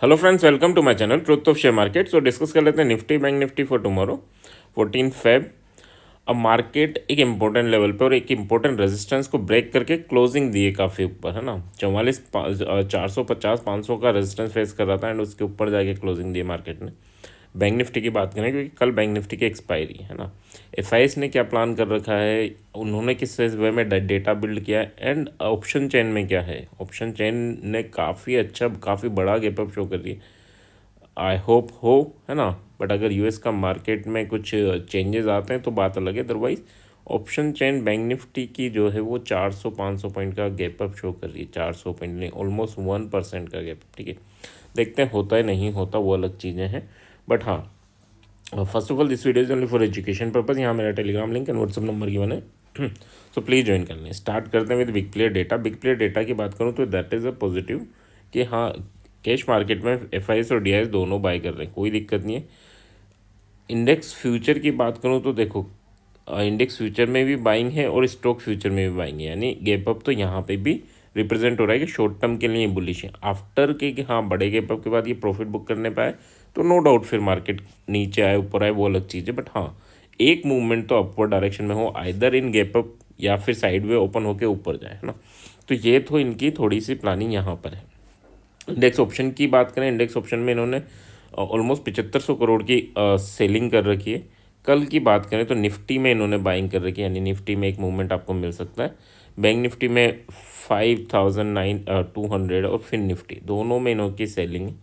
Hello friends, welcome to my channel truth of share market. So discuss कर लेते हैं Nifty bank Nifty for tomorrow 14 Feb. अब market एक important level पे और एक इम्पोर्टेंट रेजिस्टेंस को ब्रेक करके क्लोजिंग दिए काफ़ी ऊपर, है ना। 450 का रेजिस्टेंस फेस कर रहा था एंड उसके ऊपर जाके क्लोजिंग दी मार्केट ने। बैंक निफ्टी की बात करें क्योंकि कल बैंक निफ्टी की एक्सपायरी है ना। एफआईएस ने क्या प्लान कर रखा है, उन्होंने किस वे में डेटा बिल्ड किया है एंड ऑप्शन चेन में क्या है। ऑप्शन चेन ने काफ़ी बड़ा गैप अप शो कर रही है। आई होप हो, है ना। बट अगर यूएस का मार्केट में कुछ चेंजेस आते हैं तो बात अलग है। Otherwise option chain bank Nifty की जो है वो 400-500 पॉइंट का गैप अप शो कर रही है। 400 पॉइंट नहीं, ऑलमोस्ट 1% का गैप। ठीक है, देखते हैं होता है नहीं होता, वो अलग चीज़ें हैं। बट हाँ, first of all this video is only for education purpose. यहाँ मेरा Telegram link and WhatsApp number given है, सो प्लीज़ ज्वाइन कर लें। स्टार्ट करते हैं with big player data. Big player data की बात करूँ तो दैट इज़ अ पॉजिटिव कि हाँ, कैश मार्केट में एफआईएस और डीआईएस दोनों बाय कर रहे हैं, कोई दिक्कत नहीं है। इंडेक्स फ्यूचर की बात करूँ तो देखो, इंडेक्स फ्यूचर में भी बाइंग है और स्टॉक फ्यूचर में भी बाइंग है, यानी गैप अप तो यहाँ पे भी रिप्रेजेंट हो रहा है कि शॉर्ट टर्म के लिए बुलिश है। आफ्टर के कि हाँ, बड़े गैप अप के बाद ये प्रॉफिट बुक करने पाए तो नो डाउट फिर मार्केट नीचे आए ऊपर आए वो अलग चीज़ है। बट हाँ, एक मूवमेंट तो अपवर्ड डायरेक्शन में हो, आइदर इन गैप अप या फिर साइड वे ओपन होकर ऊपर जाए, है ना। तो ये तो इनकी थोड़ी सी प्लानिंग यहाँ पर है। इंडेक्स ऑप्शन की बात करें, इंडेक्स ऑप्शन में इन्होंने ऑलमोस्ट 7500 करोड़ की सेलिंग कर रखी है। कल की बात करें तो निफ्टी में इन्होंने बाइंग कर रखी है, यानी निफ्टी में एक मूवमेंट आपको मिल सकता है। बैंक निफ्टी में 5200 और फिर निफ्टी दोनों में इन्होंने सेलिंग है।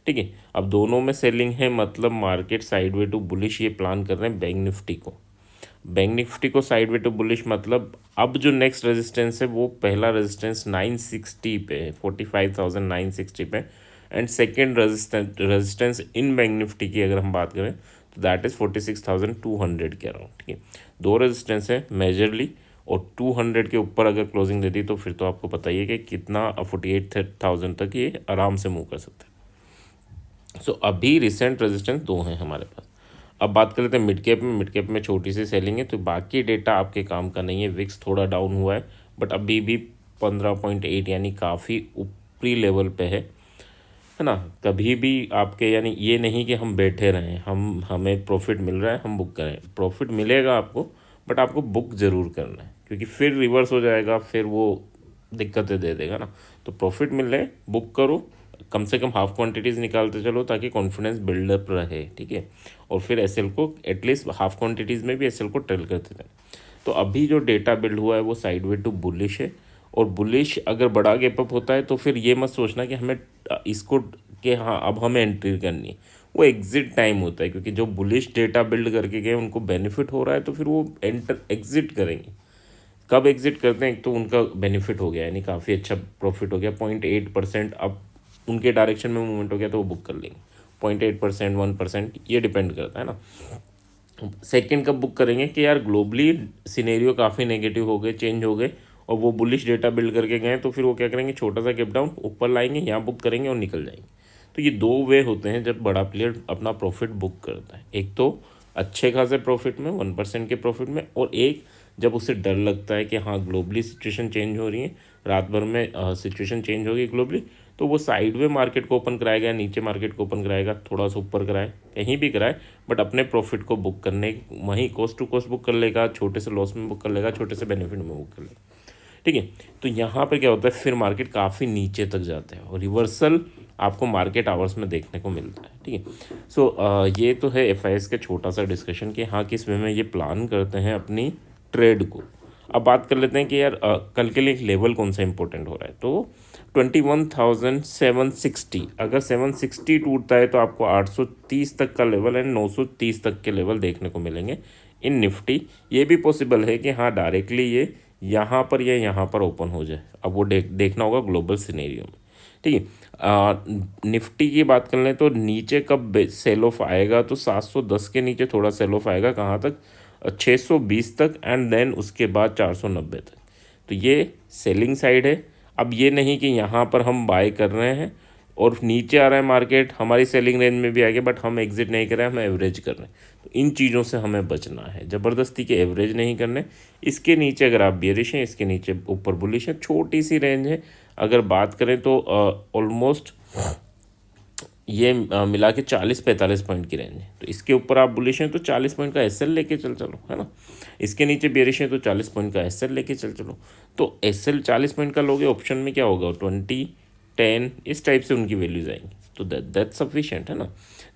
ठीक है, अब दोनों में सेलिंग है मतलब मार्केट साइडवे टू बुलिश ये प्लान कर रहे हैं बैंक निफ्टी को। बैंक निफ्टी को साइडवे टू बुलिश मतलब अब जो नेक्स्ट रेजिस्टेंस है वो पहला रेजिस्टेंस 960 पे है, 45,960 पे। And second resistance in bank Nifty की अगर हम बात करें तो दैट इज़ 46,200 के अराउंड। ठीक है, दो रेजिस्टेंस है मेजरली, और 200 के ऊपर अगर क्लोजिंग देती तो फिर तो आपको पता ही है कि कितना 48,000 तक ये आराम से मूव कर सकते हैं। सो अभी रिसेंट रेजिस्टेंस दो हैं हमारे पास। अब बात कर लेते हैं मिड कैप में। मिड कैप में छोटी सी सेलिंग है तो बाकी डेटा आपके काम का नहीं है। विक्स थोड़ा डाउन हुआ है बट अभी भी 15.8 यानी काफ़ी ऊपरी लेवल पे है ना। कभी भी आपके, यानी ये नहीं कि हम बैठे रहें, हमें प्रॉफिट मिल रहा है हम बुक करें। प्रॉफिट मिलेगा आपको बट आपको बुक ज़रूर करना है क्योंकि फिर रिवर्स हो जाएगा, फिर वो दिक्कतें दे देगा ना। तो प्रॉफिट मिल रहे, बुक करो, कम से कम हाफ क्वांटिटीज़ निकालते चलो ताकि कॉन्फिडेंस बिल्डअप रहे। ठीक है, और फिर एसएल को एटलीस्ट हाफ क्वांटिटीज़ में भी एसएल को ट्रेल करते थे। तो अभी जो डेटा बिल्ड हुआ है वो साइडवे टू बुलिश है, और बुलिश अगर बड़ा गैप अप होता है तो फिर ये मत सोचना कि हमें इसको कि हाँ अब हमें एंट्री करनी है। वो एग्जिट टाइम होता है क्योंकि जो बुलिश डेटा बिल्ड करके गए उनको बेनिफिट हो रहा है तो फिर वो एग्जिट करेंगे। कब एग्जिट करते हैं, एक तो उनका बेनिफिट हो गया यानी काफ़ी अच्छा प्रॉफिट हो गया, 0.8% अब उनके डायरेक्शन में मूवमेंट हो गया तो वो बुक कर लेंगे। 0.8%, 1% ये डिपेंड करता है ना। सेकंड कब बुक करेंगे कि यार ग्लोबली सिनेरियो काफ़ी नेगेटिव हो गए, चेंज हो गए और वो बुलिश डेटा बिल्ड करके गए तो फिर वो क्या करेंगे, छोटा सा गैप डाउन ऊपर लाएंगे, यहाँ बुक करेंगे और निकल जाएंगे। तो ये दो वे होते हैं जब बड़ा प्लेयर अपना प्रॉफिट बुक करता है। एक तो अच्छे खासे प्रॉफिट में, 1% के प्रॉफिट में, और एक जब उसे डर लगता है कि हाँ ग्लोबली सिचुएशन चेंज हो रही है, रात भर में सिचुएशन चेंज होगी ग्लोबली, तो वो साइडवे मार्केट को ओपन कराएगा, नीचे मार्केट को ओपन कराएगा, थोड़ा सा ऊपर कराए, कहीं भी कराए, बट अपने प्रॉफिट को बुक करने वहीं कोस्ट टू कोस्ट बुक कर लेगा, छोटे से लॉस में बुक कर लेगा, छोटे से बेनिफिट में बुक कर लेगा। ठीक है, तो यहाँ पर क्या होता है, फिर मार्केट काफ़ी नीचे तक जाता है और रिवर्सल आपको मार्केट आवर्स में देखने को मिलता है। ठीक है, सो ये तो है एफआईएस के छोटा सा डिस्कशन कि हाँ किस वे में ये प्लान करते हैं अपनी ट्रेड को। अब बात कर लेते हैं कि यार कल के लिए एक लेवल कौन सा इंपॉर्टेंट हो रहा है। तो 21,760, अगर 760 टूटता है तो आपको 830 तक का लेवल एंड 930 तक के लेवल देखने को मिलेंगे इन निफ्टी। ये भी पॉसिबल है कि हाँ डायरेक्टली ये यहाँ पर या यहाँ पर ओपन हो जाए, अब वो देखना होगा ग्लोबल सिनेरियो में। ठीक है, निफ्टी की बात कर लें तो नीचे कब सेल ऑफ आएगा, तो 710 के नीचे थोड़ा सेल ऑफ आएगा, कहाँ तक, 620 तक, एंड देन उसके बाद 490 तक। तो ये सेलिंग साइड है। अब ये नहीं कि यहाँ पर हम बाय कर रहे हैं और नीचे आ रहा है मार्केट, हमारी सेलिंग रेंज में भी आ गया बट हम एग्जिट नहीं कर रहे हैं, हम एवरेज कर रहे हैं। तो इन चीज़ों से हमें बचना है, ज़बरदस्ती के एवरेज नहीं करने। इसके नीचे अगर आप बेरिश हैं, इसके नीचे ऊपर बुलिश है, छोटी सी रेंज है। अगर बात करें तो ऑलमोस्ट ये मिला के 40-45 पॉइंट की रेंज है। तो इसके ऊपर आप बुलिश हैं तो 40 पॉइंट का एसएल लेके चलो, है ना। इसके नीचे बेरिश है तो 40 पॉइंट का एसएल लेके चलो। तो एसएल 40 पॉइंट का लोगे, ऑप्शन में क्या होगा, 20, 10 इस टाइप से उनकी वैल्यूज आएंगी। तो दैट्स सफिशिएंट, है ना।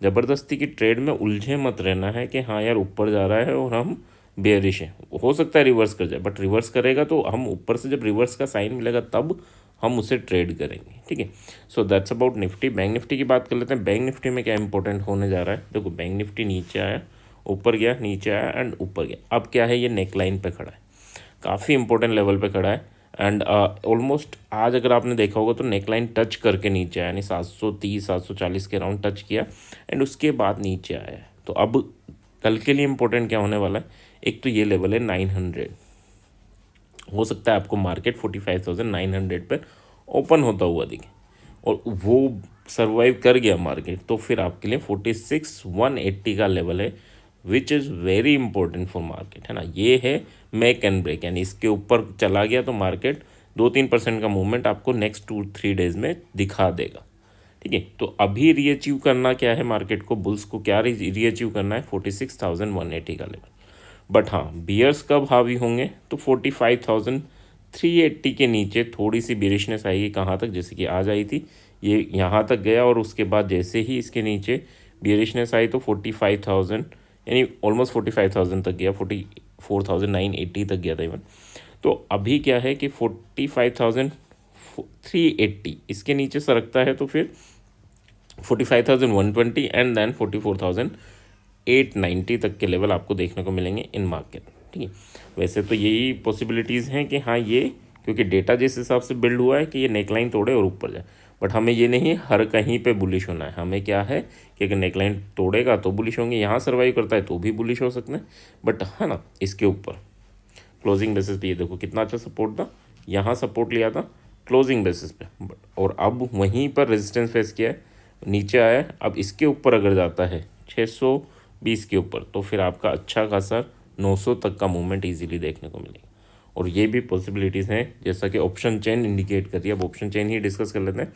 ज़बरदस्ती की ट्रेड में उलझे मत रहना है कि हाँ यार ऊपर जा रहा है और हम बेयरिश है, हो सकता है रिवर्स कर जाए, बट रिवर्स करेगा तो हम ऊपर से जब रिवर्स का साइन मिलेगा तब हम उसे ट्रेड करेंगे, ठीक है। So that's about Nifty. Bank Nifty की बात कर लेते हैं। बैंक निफ्टी में क्या इंपॉर्टेंट होने जा रहा है, देखो बैंक निफ्टी नीचे आया, ऊपर गया, नीचे आया एंड ऊपर गया। अब क्या है, ये नेकलाइन पे खड़ा है, काफ़ी इंपॉर्टेंट लेवल पे खड़ा है एंड ऑलमोस्ट आज अगर आपने देखा होगा तो नेकलाइन टच करके नीचे आया, यानी 730 740 के राउंड टच किया एंड उसके बाद नीचे आया है। तो अब कल के लिए इंपॉर्टेंट क्या होने वाला है, एक तो ये लेवल है 900, हो सकता है आपको मार्केट 45,900 पर ओपन होता हुआ दिखे और वो सर्वाइव कर गया मार्केट, तो फिर आपके लिए 46,180 का लेवल है which is very important for market, है ना। ये है मेक एंड ब्रेक, यानी इसके ऊपर चला गया तो मार्केट 2-3% का मूवमेंट आपको नेक्स्ट 2-3 डेज में दिखा देगा, ठीक है। तो अभी रीअचीव करना क्या है मार्केट को, बुल्स को क्या रीअचीव करना है, 46,180 का लेवल। बट हाँ, बियर्स कब हावी होंगे, तो 45,380 के नीचे थोड़ी सी बेरिशनेस आएगी, कहाँ तक, जैसे कि आज आई थी, ये यहाँ तक गया और उसके बाद जैसे ही इसके नीचे बेरिशनेस आई तो 45,000 यानी ऑलमोस्ट 45,000 तक गया, 44,980 तक गया था इवन। तो अभी क्या है कि 45,380 इसके नीचे सरकता है तो फिर 45,120 एंड देन 44,890 तक के लेवल आपको देखने को मिलेंगे इन मार्केट, ठीक है। वैसे तो यही पॉसिबिलिटीज़ हैं कि हाँ ये, क्योंकि डेटा जिस हिसाब से बिल्ड हुआ है कि ये नेकलाइन तोड़े और ऊपर जाए, बट हमें ये नहीं हर कहीं पे बुलिश होना है। हमें क्या है कि अगर नेकलाइन तोड़ेगा तो बुलिश होंगे, यहाँ सर्वाइव करता है तो भी बुलिश हो सकते हैं, बट है ना इसके ऊपर क्लोजिंग बेसिस पे ये देखो कितना अच्छा सपोर्ट था, यहाँ सपोर्ट लिया था क्लोजिंग बेसिस पे, और अब वहीं पर रेजिस्टेंस फेस किया है, नीचे आया है। अब इसके ऊपर अगर जाता है 620 के ऊपर तो फिर आपका अच्छा खासा 900 तक का मूवमेंट इजीली देखने को मिलेगा। और ये भी पॉसिबिलिटीज़ हैं जैसा कि ऑप्शन चेन इंडिकेट कर रही है। अब ऑप्शन चेन ही डिस्कस कर लेते हैं,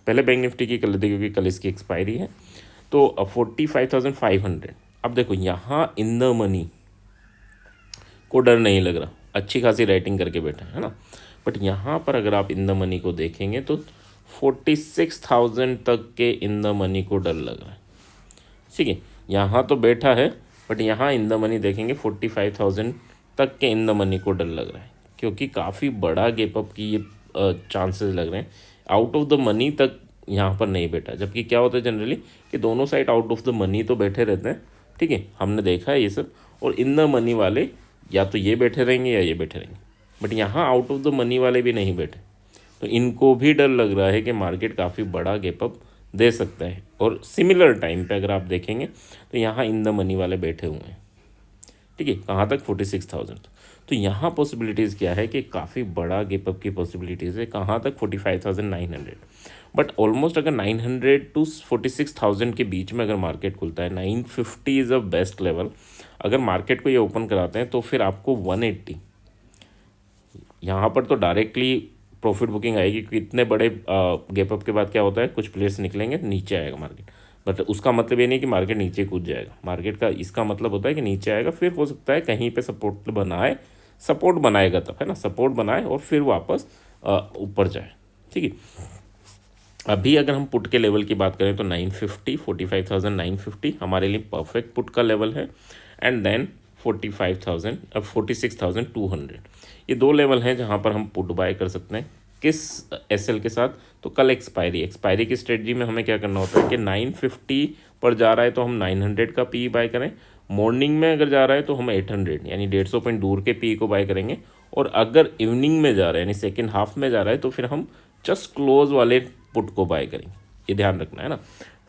पहले बैंक निफ्टी की कर लेते हैं क्योंकि कल इसकी एक्सपायरी है। तो 45,500, अब देखो यहाँ इन द मनी को डर नहीं लग रहा, अच्छी खासी राइटिंग करके बैठा है ना। बट यहाँ पर अगर आप इन द मनी को देखेंगे तो 46,000 तक के इन द मनी को डर लग रहा है, ठीक है। यहाँ तो बैठा है बट यहाँ इन द मनी देखेंगे 45,000 तक के इन द मनी को डर लग रहा है, क्योंकि काफ़ी बड़ा गैप अप की ये चांसेस लग रहे हैं। आउट ऑफ द मनी तक यहाँ पर नहीं बैठा, जबकि क्या होता है जनरली कि दोनों side out of the money तो बैठे रहते हैं, ठीक है, हमने देखा है ये सब। और इन द मनी वाले या तो ये बैठे रहेंगे या ये बैठे रहेंगे, बट यहाँ आउट ऑफ द मनी वाले भी नहीं बैठे, तो इनको भी डर लग रहा है कि मार्केट काफ़ी बड़ा गैप अप दे सकता है। और सिमिलर टाइम पे अगर आप देखेंगे तो यहाँ इन द मनी वाले बैठे हुए हैं, ठीक है, कहाँ तक 46,000। तो यहाँ पॉसिबिलिटीज़ क्या है कि काफ़ी बड़ा गैप अप की पॉसिबिलिटीज़ है, कहाँ तक 45,900। बट ऑलमोस्ट अगर 900 टू 46,000 के बीच में अगर मार्केट खुलता है, 950 इज़ अ बेस्ट लेवल। अगर मार्केट को ये ओपन कराते हैं तो फिर आपको 180 यहाँ पर तो डायरेक्टली प्रॉफिट बुकिंग आएगी, क्योंकि इतने बड़े गैप अप के बाद क्या होता है, कुछ प्लेयर्स निकलेंगे, नीचे आएगा मार्केट। बट उसका मतलब ये नहीं कि मार्केट नीचे कूद जाएगा, मार्केट का इसका मतलब होता है कि नीचे आएगा, फिर हो सकता है कहीं पे सपोर्ट बनाए, सपोर्ट बनाएगा तब, है ना, सपोर्ट बनाए और फिर वापस ऊपर जाए, ठीक है। अभी अगर हम पुट के लेवल की बात करें तो 950, 45,950 हमारे लिए परफेक्ट पुट का लेवल है, एंड देन 45,000 अब 46,200, ये दो लेवल हैं जहां पर हम पुट बाय कर सकते हैं। किस एसएल के साथ, तो कल एक्सपायरी की स्ट्रेटजी में हमें क्या करना होता है कि 950 पर जा रहा है तो हम 900 का पी बाय करें, मॉर्निंग में अगर जा रहा है तो हम 800 यानी 150 पॉइंट दूर के पी को बाय करेंगे, और अगर इवनिंग में जा रहा है यानी सेकेंड हाफ में जा रहा है तो फिर हम जस्ट क्लोज वाले पुट को बाय करेंगे, ये ध्यान रखना है ना।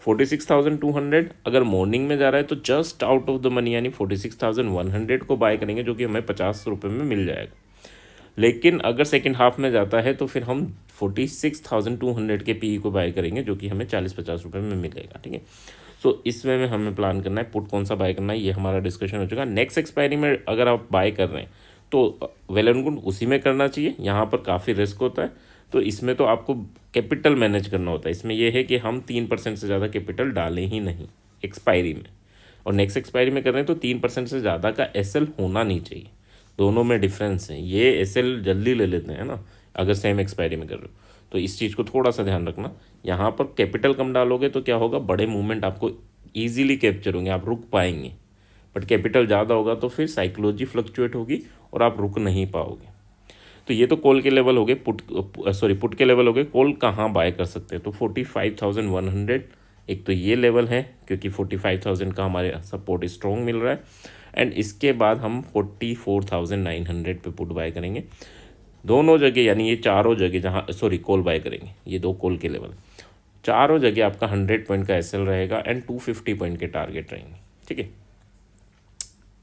46,200 अगर मॉर्निंग में जा रहा है तो just out of the money यानी 46,100 को बाय करेंगे, जो कि हमें 50 रुपये में मिल जाएगा। लेकिन अगर सेकेंड हाफ में जाता है तो फिर हम 46,200 के पी को बाय करेंगे, जो कि हमें 40-50 रुपये में मिलेगा, ठीक है। सो इस वे में हमें प्लान करना है पुट कौन सा बाय करना है, ये हमारा डिस्कशन हो चुका है। नेक्स्ट एक्सपायरी में अगर आप बाय कर रहे हैं तो वेल एंड गुड, उसी में करना चाहिए, यहाँ पर काफ़ी रिस्क होता है। तो इसमें तो आपको कैपिटल मैनेज करना होता है। इसमें यह है कि हम 3% से ज़्यादा कैपिटल डालें ही नहीं एक्सपायरी में, और नेक्स्ट एक्सपायरी में कर रहे हैं तो 3% से ज़्यादा का एसएल होना नहीं चाहिए। दोनों में डिफरेंस है। ये एसएल जल्दी ले लेते हैं ना अगर सेम एक्सपायरी में कर रहे हो, तो इस चीज़ को थोड़ा सा ध्यान रखना। यहाँ पर कैपिटल कम डालोगे तो क्या होगा, बड़े मूवमेंट आपको ईजिली कैप्चर होंगे, आप रुक पाएंगे। बट कैपिटल ज़्यादा होगा तो फिर साइकोलॉजी फ्लक्चुएट होगी और आप रुक नहीं पाओगे। तो ये तो कॉल के लेवल हो गए, पुट के लेवल हो गए। कॉल कहाँ बाय कर सकते हैं, तो 45,100 एक तो ये लेवल है, क्योंकि 45,000 का हमारे सपोर्ट स्ट्रॉन्ग मिल रहा है। एंड इसके बाद हम 44,900 पे पुट बाय करेंगे दोनों जगह, यानी ये चारों जगह जहाँ कॉल बाय करेंगे, ये दो कॉल के लेवल, चारों जगह आपका 100 पॉइंट का एसएल रहेगा एंड 250 पॉइंट के टारगेट रहेंगे। ठीक है,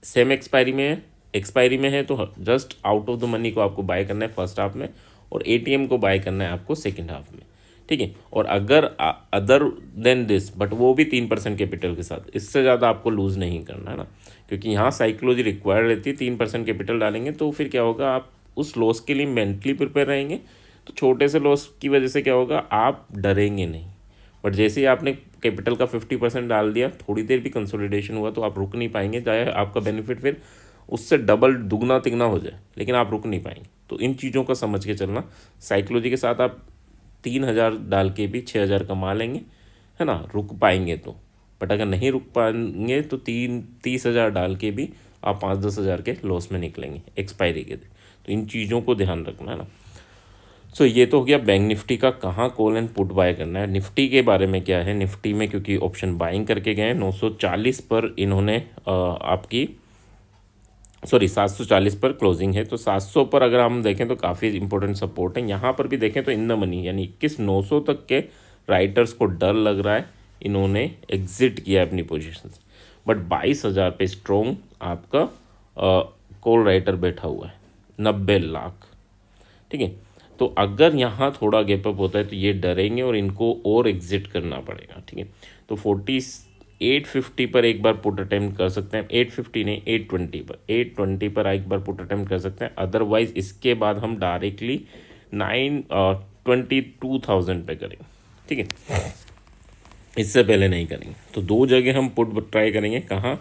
सेम एक्सपायरी में है तो just out of the money को आपको बाय करना है फर्स्ट हाफ में, और एटीएम को बाय करना है आपको सेकेंड हाफ में। ठीक है, और अगर अदर देन दिस, बट वो भी 3% कैपिटल के साथ, इससे ज़्यादा आपको लूज़ नहीं करना है ना, क्योंकि यहाँ साइकोलॉजी रिक्वायर्ड रहती है। 3% कैपिटल डालेंगे तो फिर क्या होगा, आप उस लॉस के लिए मेंटली प्रिपेयर रहेंगे। तो छोटे से लॉस की वजह से क्या होगा, आप डरेंगे नहीं। बट जैसे ही आपने कैपिटल का 50% डाल दिया, थोड़ी देर भी कंसोलिडेशन हुआ तो आप रुक नहीं पाएंगे, चाहे आपका बेनिफिट फिर उससे डबल दुगना तिगना हो जाए, लेकिन आप रुक नहीं पाएंगे। तो इन चीज़ों को समझ के चलना। साइकोलॉजी के साथ आप 3,000 डाल के भी 6,000 कमा लेंगे, है ना, रुक पाएंगे तो। बट अगर नहीं रुक पाएंगे तो 30,000 डाल के भी आप 5-10,000 के लॉस में निकलेंगे एक्सपायरी के दिन। तो इन चीज़ों को ध्यान रखना है ना। सो ये तो हो गया बैंक निफ्टी का, कहाँ कॉल एंड पुट बाय करना है। निफ्टी के बारे में क्या है, निफ्टी में क्योंकि ऑप्शन बाइंग करके गए 940 पर इन्होंने आपकी 740 पर क्लोजिंग है, तो 700 पर अगर हम देखें तो काफ़ी इंपॉर्टेंट सपोर्ट है। यहाँ पर भी देखें तो इन द मनी, यानी 21,900 तक के राइटर्स को डर लग रहा है, इन्होंने एग्जिट किया अपनी पोजीशन से। बट 22,000 पे स्ट्रॉन्ग आपका कॉल राइटर बैठा हुआ है, 90 लाख। ठीक है, तो अगर यहाँ थोड़ा गैप अप होता है तो ये डरेंगे और इनको और एग्जिट करना पड़ेगा। ठीक है, तो 850 पर एक बार पुट अटेम्प्ट कर सकते हैं, 850 नहीं 820 पर एक बार पुट अटेम्प्ट कर सकते हैं। अदरवाइज इसके बाद हम डायरेक्टली 22,000 पे करेंगे। ठीक है, इससे पहले नहीं करेंगे। तो दो जगह हम पुट ट्राई करेंगे, कहाँ,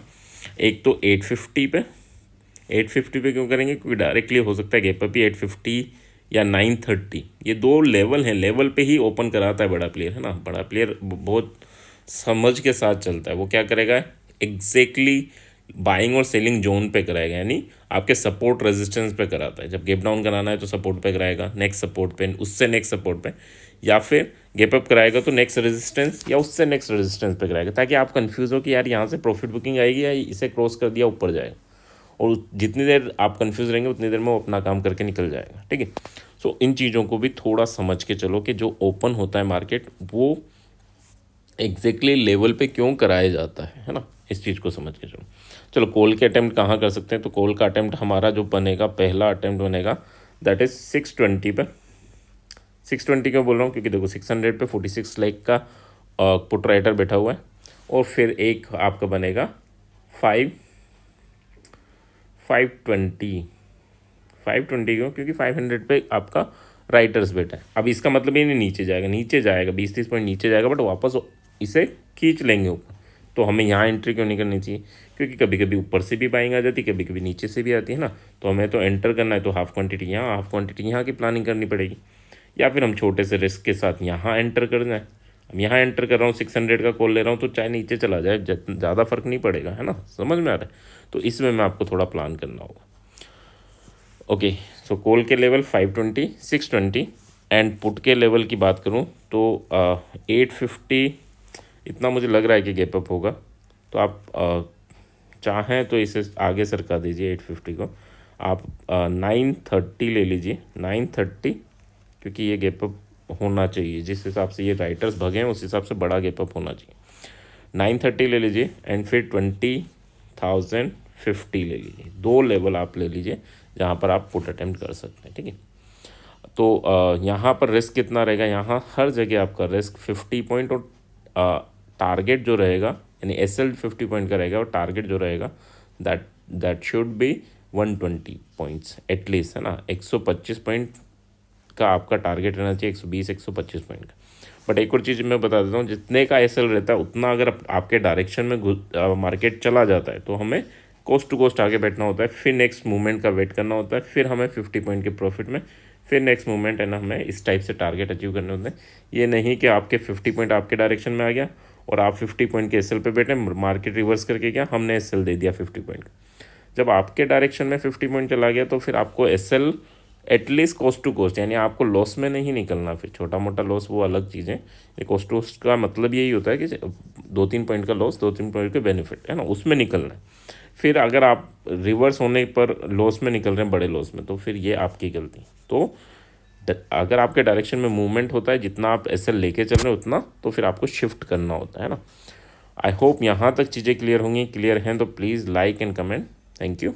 एक तो 850 पे। 850 पे क्यों करेंगे, क्योंकि डायरेक्टली हो सकता है गैप अप ही 850 या 930, ये दो लेवल हैं, लेवल पे ही ओपन कराता है बड़ा प्लेयर, है ना। बड़ा प्लेयर बहुत समझ के साथ चलता है। वो क्या करेगा, एग्जैक्टली बाइंग और सेलिंग जोन पे कराएगा, यानी आपके सपोर्ट रेजिस्टेंस पे कराता है। जब गैप डाउन कराना है तो सपोर्ट पे कराएगा, नेक्स्ट सपोर्ट पे, उससे नेक्स्ट सपोर्ट पे, या फिर गैप अप कराएगा तो नेक्स्ट रेजिस्टेंस या उससे नेक्स्ट रेजिस्टेंस पे कराएगा, ताकि आप कंफ्यूज हो कि यार यहाँ से प्रॉफिट बुकिंग आएगी या इसे क्रॉस कर दिया ऊपर जाएगा। और जितनी देर आप कंफ्यूज रहेंगे उतनी देर में वो अपना काम करके निकल जाएगा। ठीक है, सो इन चीज़ों को भी थोड़ा समझ के चलो कि जो ओपन होता है मार्केट वो एग्जैक्टली लेवल पे क्यों कराया जाता है ना, इस चीज़ को समझ के चलो। चलो कॉल के अटैम्प्ट कहाँ कर सकते हैं, तो कॉल का अटैम्प्ट हमारा जो बनेगा, पहला अटैम्प्ट बनेगा दैट इज़ 620 पे। 620 क्यों बोल रहा हूँ, क्योंकि देखो 600 पे 46 लाख का पुट राइटर बैठा हुआ है, और फिर एक आपका बनेगा 520 क्यों, क्योंकि 500 पे आपका राइटर्स बैठा है। अब इसका मतलब ये नहीं नीचे जाएगा 20-30 पॉइंट नीचे जाएगा, बट वापस इसे खींच लेंगे ऊपर। तो हमें यहाँ एंट्री क्यों नहीं करनी चाहिए, क्योंकि कभी कभी ऊपर से भी बाइंग आ जाती है, कभी कभी नीचे से भी आती है ना। तो हमें तो एंटर करना है, तो हाफ क्वांटिटी यहाँ की प्लानिंग करनी पड़ेगी, या फिर हम छोटे से रिस्क के साथ यहाँ एंटर करना है। अब यहाँ एंटर कर रहा हूँ, 600 का कॉल ले रहा हूँ, तो चाहे नीचे चला जाए ज़्यादा फर्क नहीं पड़ेगा, है ना, समझ में आ रहा है। तो इसमें मैं आपको थोड़ा प्लान करना होगा। ओके, सो कॉल के लेवल 520, 620, एंड पुट के लेवल की बात करूँ तो 850 इतना मुझे लग रहा है कि गैप अप होगा। तो आप चाहें तो इसे आगे सरका दीजिए 850 को, आप 930 ले लीजिए, 930, क्योंकि ये गैप अप होना चाहिए। जिस हिसाब से ये राइटर्स भगे हैं उस हिसाब से बड़ा गैप अप होना चाहिए। 930 ले लीजिए, एंड फिर 20,050 ले लीजिए। दो लेवल आप ले लीजिए जहाँ पर आप पुट अटेम्प्ट कर सकते हैं। ठीक है, तो यहाँ पर रिस्क कितना रहेगा, यहाँ हर जगह आपका रिस्क 50 पॉइंट, और टारगेट जो रहेगा, यानी एसएल 50 पॉइंट का रहेगा, और टारगेट जो रहेगा that should be 120 points at least, है ना। 125 पॉइंट का आपका टारगेट रहना चाहिए 120 125 पॉइंट का। बट एक और चीज़ मैं बता देता हूँ, जितने का एसएल रहता है उतना अगर आपके डायरेक्शन में मार्केट चला जाता है तो हमें कोस्ट टू कोस्ट आगे बैठना होता है, फिर नेक्स्ट मूवमेंट का वेट करना होता है, फिर हमें 50 पॉइंट के प्रॉफिट में फिर नेक्स्ट मूवमेंट है ना हमें इस टाइप से टारगेट अचीव करने होते हैं। ये नहीं कि आपके 50 पॉइंट आपके डायरेक्शन में आ गया और आप 50 पॉइंट के एसएल पे बैठे, मार्केट रिवर्स करके गया, हमने एसएल दे दिया 50 पॉइंट का। जब आपके डायरेक्शन में 50 पॉइंट चला गया तो फिर आपको SL at least cost to cost, यानी आपको लॉस में नहीं निकलना। फिर छोटा मोटा लॉस वो अलग चीज़ है, ये कोस्ट टू कोस्ट का मतलब यही होता है कि 2-3 पॉइंट का लॉस 2-3 पॉइंट के बेनिफिट है ना, उसमें निकलना है। फिर अगर आप रिवर्स होने पर लॉस में निकल रहे हैं, बड़े लॉस में, तो फिर ये आपकी गलती। तो अगर आपके डायरेक्शन में मूवमेंट होता है, जितना आप एसएल लेके चल रहे हैं उतना, तो फिर आपको शिफ्ट करना होता है ना। आई होप यहाँ तक चीज़ें क्लियर होंगी। क्लियर हैं तो please like and comment. Thank you.